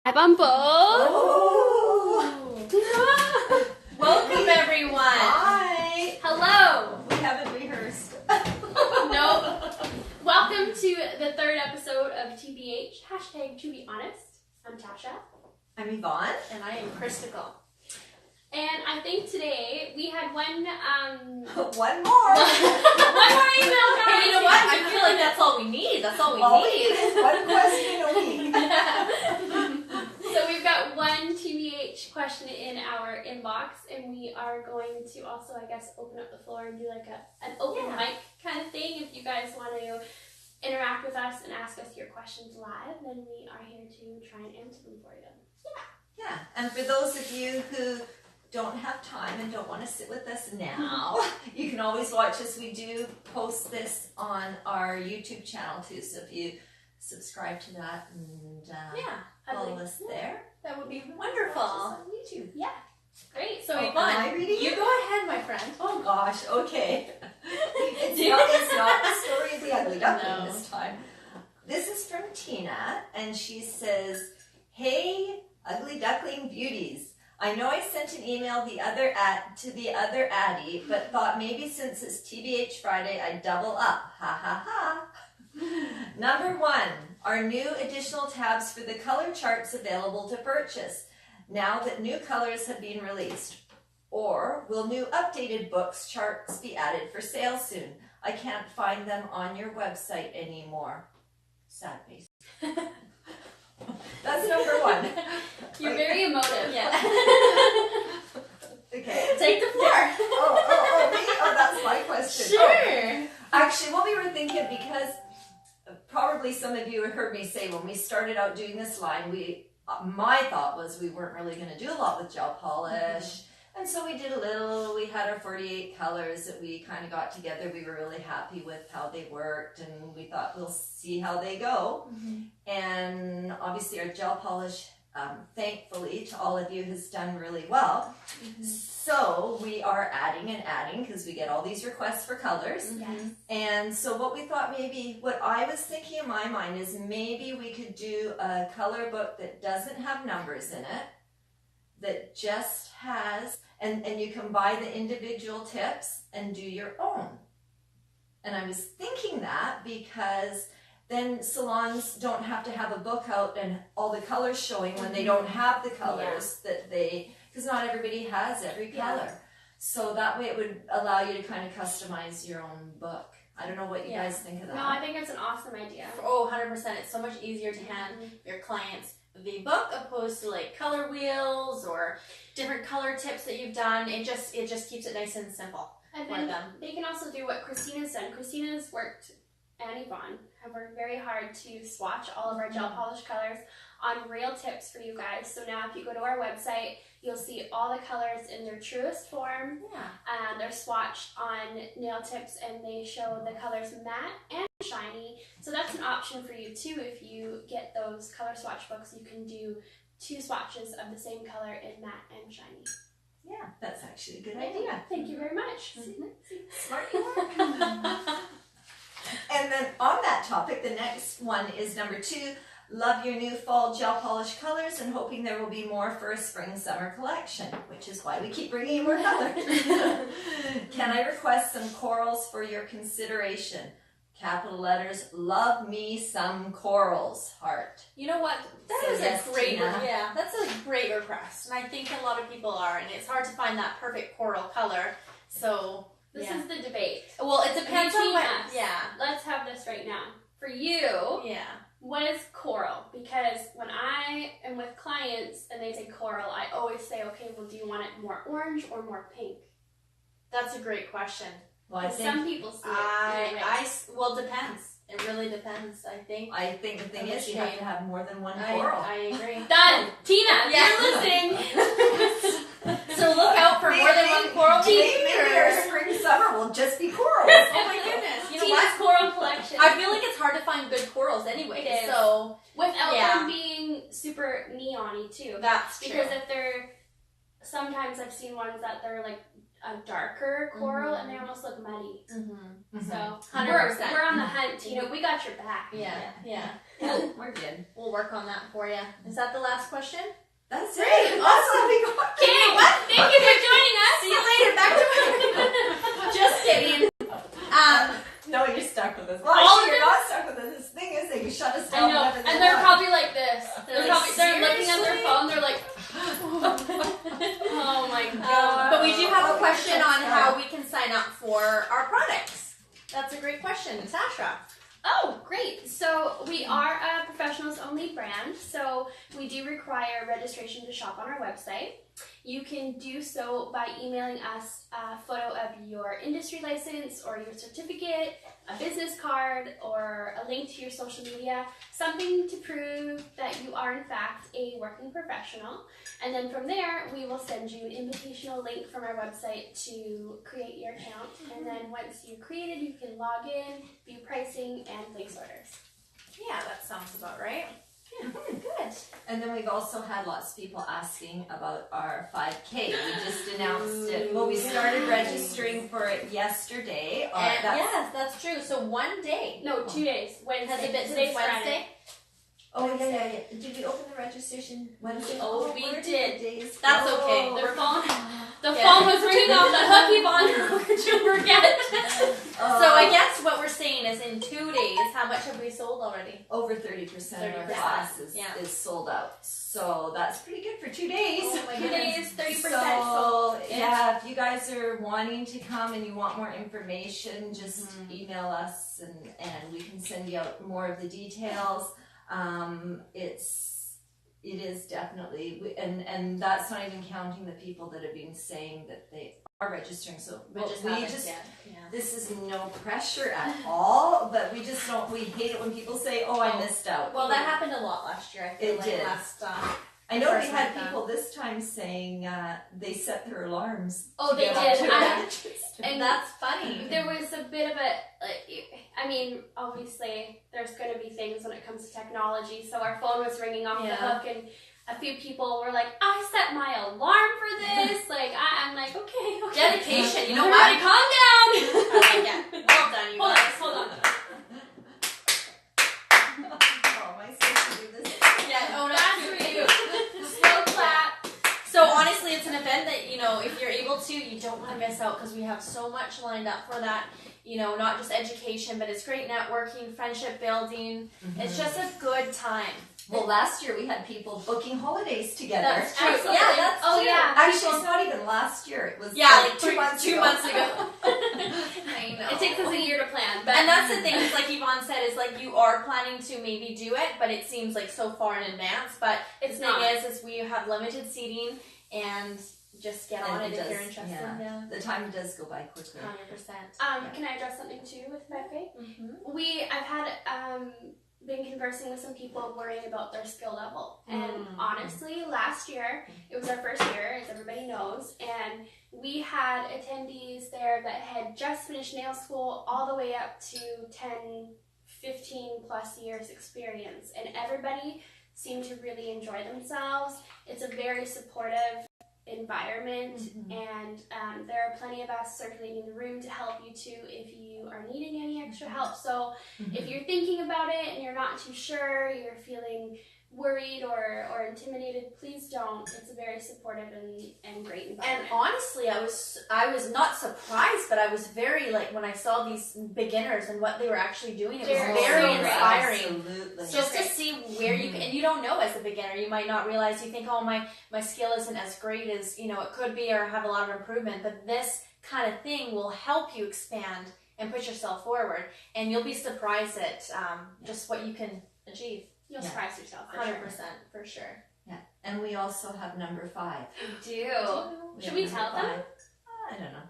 Hi, Bumble. Oh. Welcome, everyone. Hi. Hello. We haven't rehearsed. Nope. Welcome to the third episode of TBH, hashtag to be honest. I'm Tasha. I'm Yvonne. And I am Christical. And I think today we had one One more. one more email. Hey, you know what? I feel like that's all we need. That's all we need. One question a week. So we've got one TBH question in our inbox, and we are going to also, I guess, open up the floor and do like an open mic kind of thing. If you guys want to interact with us and ask us your questions live, then we are here to try and answer them for you. Yeah. And for those of you who don't have time and don't want to sit with us now, you can always watch us. We do post this on our YouTube channel too, so if you subscribe to that and follow us there, That would be watch us wonderful. on YouTube. Yeah, great. So Am I reading You it? go ahead, my friend. Oh gosh, okay. It's not the story of the ugly duckling No. this time. This is from Tina, and she says, "Hey, ugly duckling beauties. I know I sent an email to the other Addie, but thought maybe since it's TBH Friday, I'd double up. Ha ha ha. Number one, are new additional tabs for the color charts available to purchase now that new colors have been released? Or will new updated books charts be added for sale soon? I can't find them on your website anymore." Sad face. That's number one. you're very emotive. Yeah. Okay. Take the floor. Me? Oh, that's my question. Sure. Actually, what we were thinking, because probably some of you heard me say when we started out doing this line, my thought was we weren't really going to do a lot with gel polish. And so we did a little. We had our 48 colors that we kind of got together. We were really happy with how they worked, and we thought we'll see how they go. And obviously our gel polish, thankfully to all of you, has done really well. So we are adding because we get all these requests for colors. Yes. And so what we thought, maybe what I was thinking in my mind is maybe we could do a color book that doesn't have numbers in it, that just has, and you can buy the individual tips and do your own. And I was thinking that because then salons don't have to have a book out and all the colors showing when they don't have the colors that they, because not everybody has every color. So that way it would allow you to kind of customize your own book. I don't know what you guys think of that. No, I think it's an awesome idea. Oh, 100%. It's so much easier to hand your clients the book opposed to like color wheels or different color tips that you've done. It just keeps it nice and simple And for then them. they can also do what Christina's done. Christina's worked, and Yvonne have worked very hard to swatch all of our gel polish colors on real tips for you guys. So now if you go to our website, you'll see all the colors in their truest form. Yeah. They're swatched on nail tips, and they show the colors matte and shiny. So that's an option for you too. If you get those color swatch books, you can do 2 swatches of the same color in matte and shiny. Yeah, that's actually a good idea. Thank you very much. Smart you are. And then on that topic, the next one is number 2. Love your new fall gel polish colors and hoping there will be more for a spring-summer collection, which is why we keep bringing you more colors. Can I request some corals for your consideration? Capital letters, love me some corals, heart. You know what? That So is yes, a great, Tina. that's a great request, and I think a lot of people are, and it's hard to find that perfect coral color. So This is the debate. well, it depends on Between what. us. Yeah. Let's have this right now. For you, Yeah. what is coral? Because when I am with clients and they say coral, I always say, okay, well, do you want it more orange or more pink? That's a great question. Well, I Because think some people see it. Well, depends. It really depends. I think. the thing is you have to have more than one I coral. agree. Done. Tina, Yeah. you're listening. So look out for more than one coral. Maybe our spring-summer will just be corals. Oh my goodness! You know Tina's what? coral collection. I feel like it's hard to find good corals anyway. It is. So Without Yeah. them being super neon-y too. that's true. Because if they're, sometimes I've seen ones that they're like a darker coral, and they almost look muddy. So 100%. we're on the hunt. You know, we got your back. Yeah. We're good. We'll work on that for you. Is that the last question? That's it. Awesome. We got Okay, thank you for joining us. See you later. Back to work. Just kidding. No, you're stuck with us. Well, actually, you're not stuck with us. This thing is, they can shut us down. I know, whenever they and they're want. probably like this. They're like, looking at their phone. They're like, oh my god. But we do have a question on how we can sign up for our products. That's a great question, Natasha. Oh, great. So we are a professionals only brand, so we do require registration to shop on our website. You can do so by emailing us a photo of your industry license or your certificate, a business card, or a link to your social media, something to prove that you are in fact a working professional. And then from there, we will send you an invitational link from our website to create your account. And then once you're created, you can log in, view pricing, and place orders. Yeah, that sounds about right. Yeah, good. And then we've also had lots of people asking about our 5K. We just announced it. Well, we started registering for it yesterday. Yes, that's true. So 1 day. No, 2 days. Wednesday. Has it been Today's since Wednesday? Oh, yeah. Did we open the registration Wednesday? Oh, we where did. the days That's go? okay. The phone was ringing off the hook, Yvonne. How could you forget? So I guess what we're saying is in 2 days, how much have we sold already? Over 30% of our 30%, class yeah. is sold out. So that's pretty good for 2 days. Oh my 2 days, 30% So, sold. yeah, if you guys are wanting to come and you want more information, just email us and we can send you out more of the details. It is definitely, and that's not even counting the people that have been saying that they are registering. So this is no pressure at all, but we just don't, we hate it when people say, oh, I missed out. Well, that happened a lot last year. I feel It like did. I know we had people this time saying they set their alarms. Oh, they to get did. up to register. And that's funny. There was a bit of I mean, obviously, there's going to be things when it comes to technology. So our phone was ringing off the hook, and a few people were like, I set my alarm for this. Like, I'm like, okay. Dedication. You know Everybody what? calm down. I like it. Well done, you guys. Hold on. Oh, am I supposed to do this? Yeah, oh no, That's for you. Slow clap. So honestly, it's an event that, you know, if you're able to, you don't want to miss out because we have so much lined up for that. You know, not just education, but it's great networking, friendship building. It's just a good time. Well, last year we had people booking holidays together. That's true. Absolutely. Yeah, that's Oh, true. yeah. Actually, it's not even last year. It was like 2 months two ago. months ago. I know. It takes us a year to plan. But And that's the thing, is like Yvonne said, is like you are planning to maybe do it, but it seems like so far in advance. But It's the thing not. is we have limited seating, and just get on And it it if you're does, interested. yeah. The time does go by quickly. 100%. Can I address something too with 5K? Mm-hmm. I've had been conversing with some people worrying about their skill level, and honestly, last year it was our first year, as everybody knows, and we had attendees there that had just finished nail school all the way up to 10, 15 plus years experience, and everybody seemed to really enjoy themselves. It's a very supportive environment, and there are plenty of us circulating the room to help you too if you are needing any extra help. So if you're thinking about it and you're not too sure, you're feeling worried or intimidated, please don't. It's a very supportive and great environment. And honestly, I was not surprised, but I was very, like, when I saw these beginners and what they were actually doing, it was very inspiring. Absolutely. Just to see where you can, and you don't know as a beginner, you might not realize, you think, oh, my skill isn't as great as, you know, it could be, or have a lot of improvement, but this kind of thing will help you expand and push yourself forward, and you'll be surprised at just what you can achieve. You'll surprise yourself. 100%, for sure. Yeah, and we also have number 5. We do. Should we tell them? I don't know.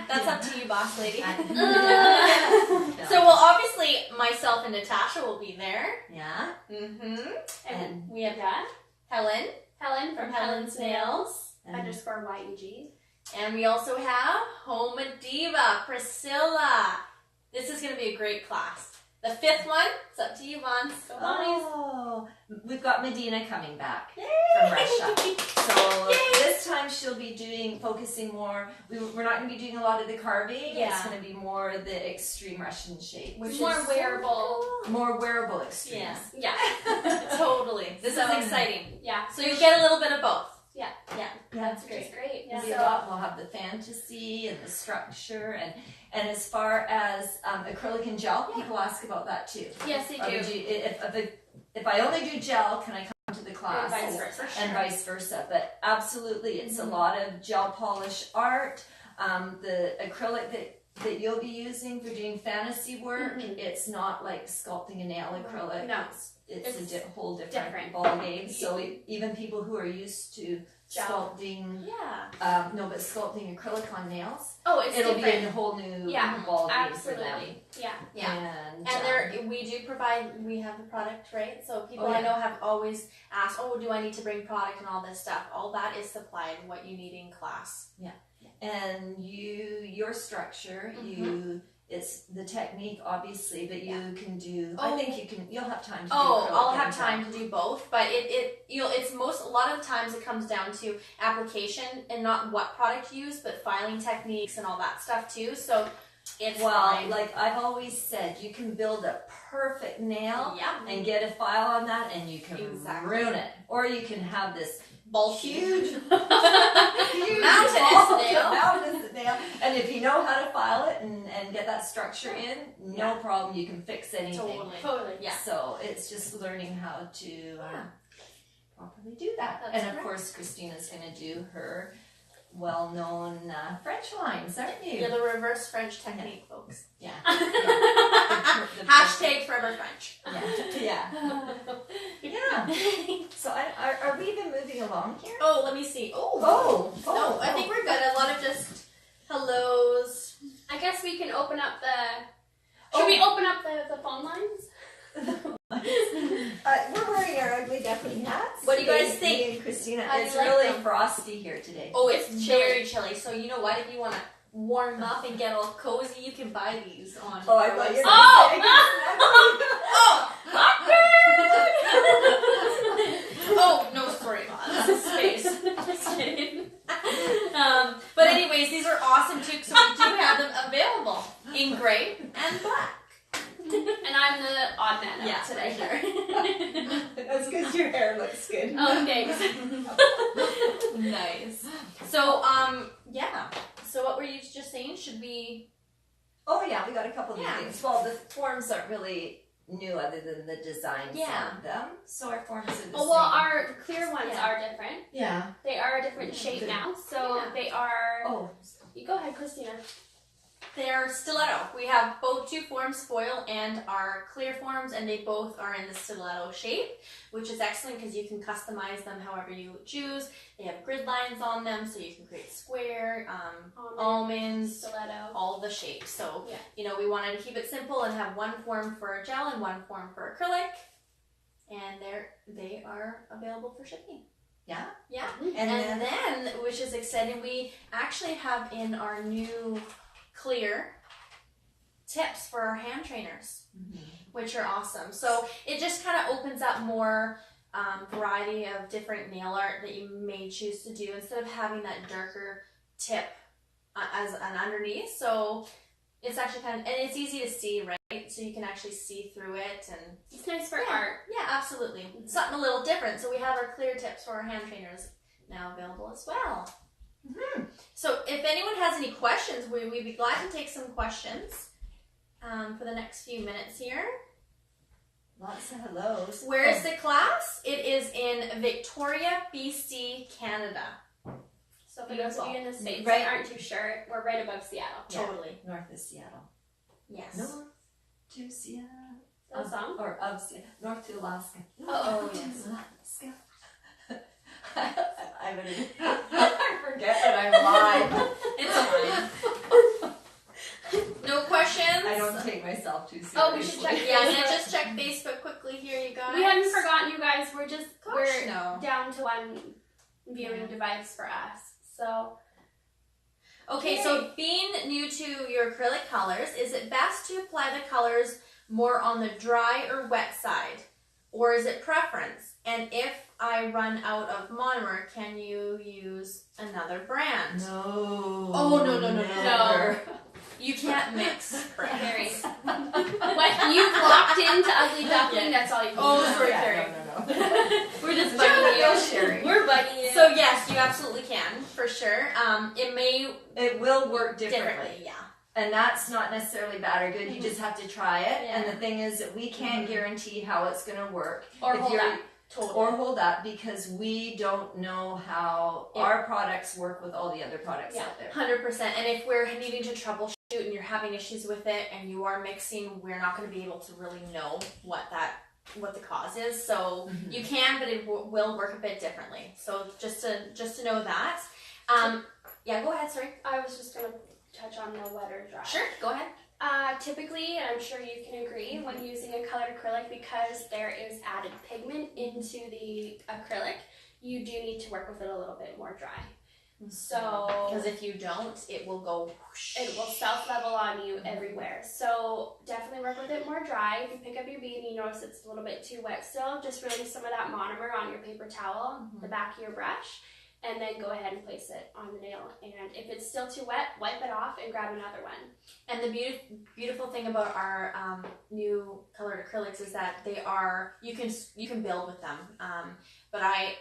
That's up to you, boss lady. No. So, well, obviously, myself and Natasha will be there. Yeah. And we have Helen from from Helen's Nails. _YEG. And we also have Home Diva, Priscilla. This is going to be a great class. The 5th one, it's up to you, Vaughn. Oh, we've got Medina coming back from Russia. So this time she'll be focusing more. We're not going to be doing a lot of the carving. Yeah. It's going to be more the extreme Russian shape, Which more is wearable. more wearable extremes. Yeah. Yeah. Totally. This is exciting. Yeah. So you get a little bit of both. Yeah. Yeah. That's great. It'll be Yeah. a lot. We'll have the fantasy and the structure, and as far as acrylic and gel, people ask about that too. Yes, they Or would do. you, if I only do gel, can I come to the class? And vice versa. And vice versa. But absolutely, it's a lot of gel polish art. The acrylic that you'll be using for doing fantasy work, it's not like sculpting a nail acrylic. No. It's a whole different ball game. So even people who are used to sculpting, but sculpting acrylic on nails, Oh, it's it'll different. be a whole new Yeah, ball game for them. absolutely. Yeah. And we do provide, we have the product, right? So people Oh, yeah. I know have always asked, oh, do I need to bring product and all this stuff? All that is supplied, what you need in class. and your structure, it's the technique obviously, but you can do. I think you'll have time to. I'll have time to do both, but a lot of times it comes down to application and not what product you use, but filing techniques and all that stuff too. So it's fine. Like I've always said, you can build a perfect nail and get a file on that, and you can ruin it, or you can have this huge mountainous nail, and if you know how to file it and get that structure in, no problem, you can fix anything. Totally. Yeah. So it's just learning how to properly do that. That's and of course, Christina's going to do her well-known French lines, aren't you? Yeah, the reverse French technique, folks. Yeah. Hashtag Forever French. Yeah. So are we even moving along here? Oh, let me see. No, I think we're good. A lot of just hellos. I guess we can open up Should we open up the phone lines? We're wearing our ugly duckling hats. What do you guys Me think? and Christina. How do It's you like really them? frosty here today. Oh, it's very chilly. So you know what? If you want to warm up and get all cozy, you can buy these on. Oh, I our thought you website. were Oh, no, sorry, this is space. Just kidding. But anyways, these are awesome too. So we do have them available in gray and black. And I'm the odd man out today. Here. That's because your hair looks good. Oh, thanks. Nice. So, So what were you just saying? Should we? Oh yeah, we got a couple of new Yeah. things. Well, the forms aren't really new other than the designs on them. So our forms are the same. Oh, well, our clear ones are different. Yeah. They are a different shape now. So they are... Oh. You go ahead, Christina. They're stiletto. We have both two forms, foil and our clear forms, and they both are in the stiletto shape, which is excellent because you can customize them however you choose. They have grid lines on them, so you can create square, almonds, stiletto, all the shapes. So, we wanted to keep it simple and have one form for gel and one form for acrylic, and they are available for shipping. Yeah. Yeah. And then, which is exciting, we actually have in our new clear tips for our hand trainers, which are awesome. So it just kind of opens up more variety of different nail art that you may choose to do instead of having that darker tip as an underneath. So it's actually and it's easy to see, right? So you can actually see through it, and it's nice for art. Yeah, absolutely. Something a little different. So we have our clear tips for our hand trainers now available as well. So if anyone has any questions, we'd be glad to take some questions for the next few minutes here. Lots of hellos. Where is the class? It is in Victoria, BC, Canada. So for those of you in the States Right. that aren't too sure, we're right above Seattle. Yeah. Totally. North of Seattle. Yes. North to Seattle. That song? Or of Seattle. North to Alaska. Oh, yes. Alaska. I forget when I'm live. It's fine. No questions? I don't take myself too seriously. Oh, we should check. Yeah, and then just check Facebook quickly here, you guys. We haven't forgotten you guys. We're just no. down to one viewing device for us. So Okay, so being new to your acrylic colors, is it best to apply the colors more on the dry or wet side? or is it preference? And if I run out of monomer, can you use another brand? No. Oh, no. Never. You can't mix brands. When you've locked into Ugly Duckling, that's all you can do. Oh, sorry, Yeah, Carrie. no. We're just Sure, bugging no you. sharing. We're bugging you. So yes, you absolutely can, for sure. It will work differently. Differently, yeah. And that's not necessarily bad or good. You just have to try it. Yeah. And the thing is that we can't guarantee how it's going to work. Or If hold you're- up. Totally. Or hold up, because we don't know how Yeah. our products work with all the other products Yeah, out there. 100%. And if we're needing to troubleshoot and you're having issues with it and you are mixing, we're not going to be able to really know what the cause is. So you can, but it will work a bit differently. So just to know that. Yeah, go ahead. Sorry. I was just gonna touch on the wet or dry. Sure. Go ahead. Typically, and I'm sure you can agree, when using a colored acrylic, because there is added pigment into the acrylic, you do need to work with it a little bit more dry. So Because if you don't, it will go whoosh. it will self-level on you everywhere. So definitely work with it more dry. If you pick up your bead and you notice it's a little bit too wet still, just release some of that monomer on your paper towel, the back of your brush, and then go ahead and place it on the nail. And if it's still too wet, wipe it off and grab another one. And the beautiful thing about our new colored acrylics is that they are, you can build with them. But I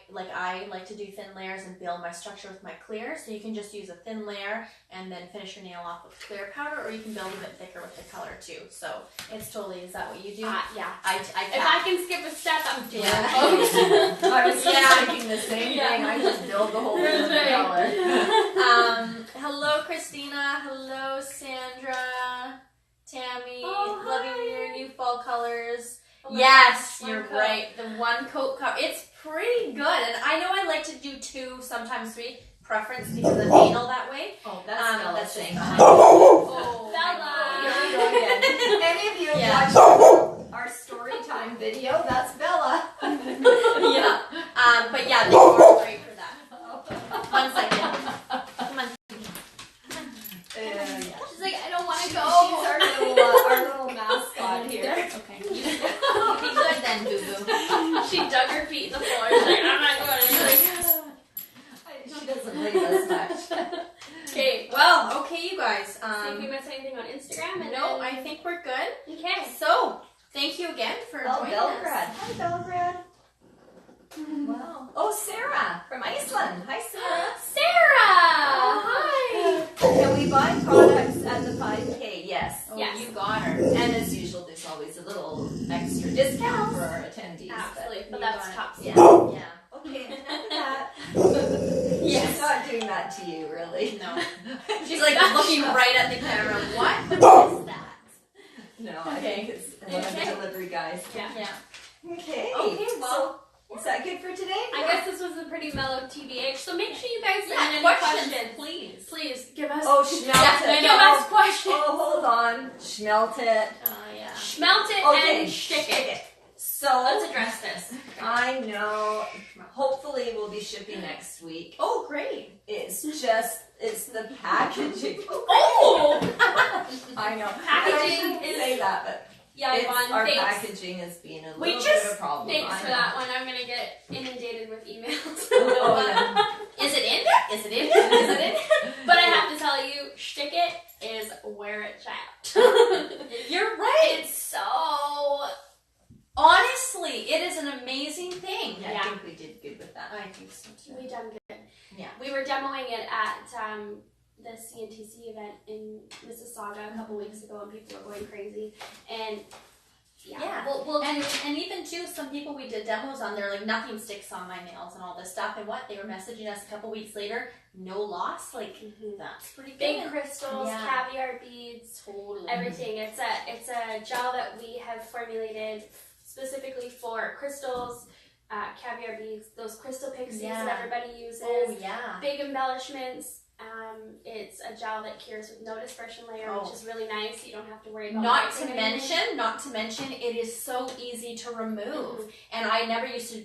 like to do thin layers and build my structure with my clear. So you can just use a thin layer and then finish your nail off with clear powder, or you can build a bit thicker with the color too. So it's totally, is that what you do? Yeah. I If I can skip a step, I'm doing Yeah. it. I was thinking the same Yeah. thing. I just build the whole thing with the color. Hello, Christina. Hello, Sandra. Tammy. Oh, hi. Loving your new fall colors. Oh my Yes, gosh, you're one coat. right. The one coat cover. It's pretty good. And I know I like to do 2, sometimes 3. Preference because of anal that way. Oh, that's Bella that's saying just- hi. Oh, Bella. Here we go again. Any of you have Yeah. watched our story time video? That's Bella. Yeah. But yeah, they are great for that. 1 second. Come on. Yeah. She's like, I don't want to She's go. our little mascot here. Okay. You be good then, Boo Boo. She dug her feet in the floor. She's like, I'm not going anywhere. She doesn't leave us much. Okay. Well, okay, you guys. See if we missed anything on Instagram. And No, then... I think we're good. Okay. So, thank you again for Oh, joining Belgrade. us. Hi, Belgrade. Wow. Oh, Sarah from Iceland. Hi, Sarah. Sarah! Hi! Can we buy products at the 5K? Yes. Oh, Yes. you got her. And as usual, there's always a little extra discount for our attendees. Absolutely. But You that's got it. top Yeah. secret. Yeah. Okay, enough of that. Yes. She's not doing that to you, really. No. She's like looking right at the camera. What is that? No, I Okay. think it's one of the Okay. delivery guys. Yeah. Yeah. Okay. Okay, well. So, is that good for today? I guess this was a pretty mellow TBH, so make sure you guys send any questions, questions. please. Please give us Oh, smelt it. give us questions. Oh, hold on. Smelt it. Yeah. Smelt it Okay, and stick it. So, Let's address this. I know, hopefully we'll be shipping next week. Oh, great. It's the packaging. Oh! I know. Packaging I shouldn't is- say that, but Yeah, Yvonne, our thanks. packaging has been a We little just- bit of a problem. Thanks I for know. that one. I'm gonna get inundated with emails. Oh, yeah. Is it in there? Is it in there? Is it in there? But I have to tell you, stick it is where it's at. You're right. It's so... Honestly, it is an amazing thing. Yeah, Yeah. I think we did good with that. I think so too. We done good. Yeah. We were demoing it at the CNTC event in Mississauga a couple weeks ago, and people were going crazy. And Yeah. we'll And even too, some people we did demos on there, like nothing sticks on my nails and all this stuff. And what they were messaging us a couple weeks later, no loss. Like that's pretty good. big crystals, Yeah. caviar beads, Totally. everything. It's a gel that we have formulated specifically for crystals, caviar beads, those crystal pixies Yeah. that everybody uses. Oh yeah. Big embellishments. It's a gel that cures with no dispersion layer, which is really nice. You don't have to worry about Not to wiping anything. mention, it is so easy to remove. And I never used to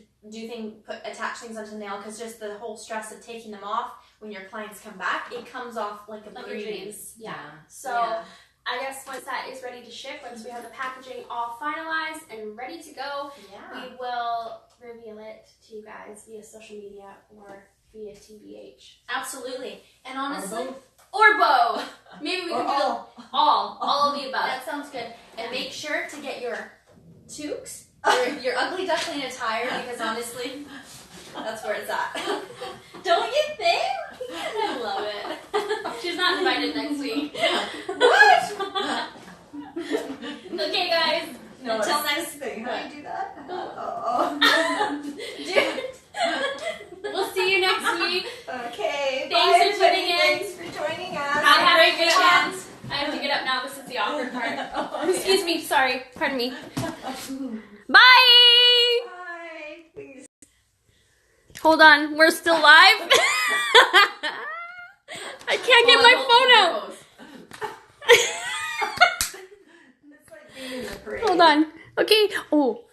attach things onto the nail because just the whole stress of taking them off when your clients come back, it comes off like a Like a dream. breeze. Yeah. So Yeah. I guess once that is ready to ship, once we have the packaging all finalized and ready to go, we will reveal it to you guys via social media or via TBH. Absolutely. And honestly, or both. Maybe we can do all of the above. That sounds good. And make sure to get your toques, your ugly duckling attire, because honestly, that's where it's at. Don't you think? I love it. She's not invited next week. What? Okay, guys. No, until next thing. How do you do that? Dude. We'll see you next week. Okay. Thanks for tuning in. Thanks for joining us. Have a good chance. I have to get up now. This is the awkward part. Excuse me. Sorry. Pardon me. Bye. Bye. Please. Hold on. We're still live. I can't get my phone out. It's like being in the parade. Hold on. Okay. Oh.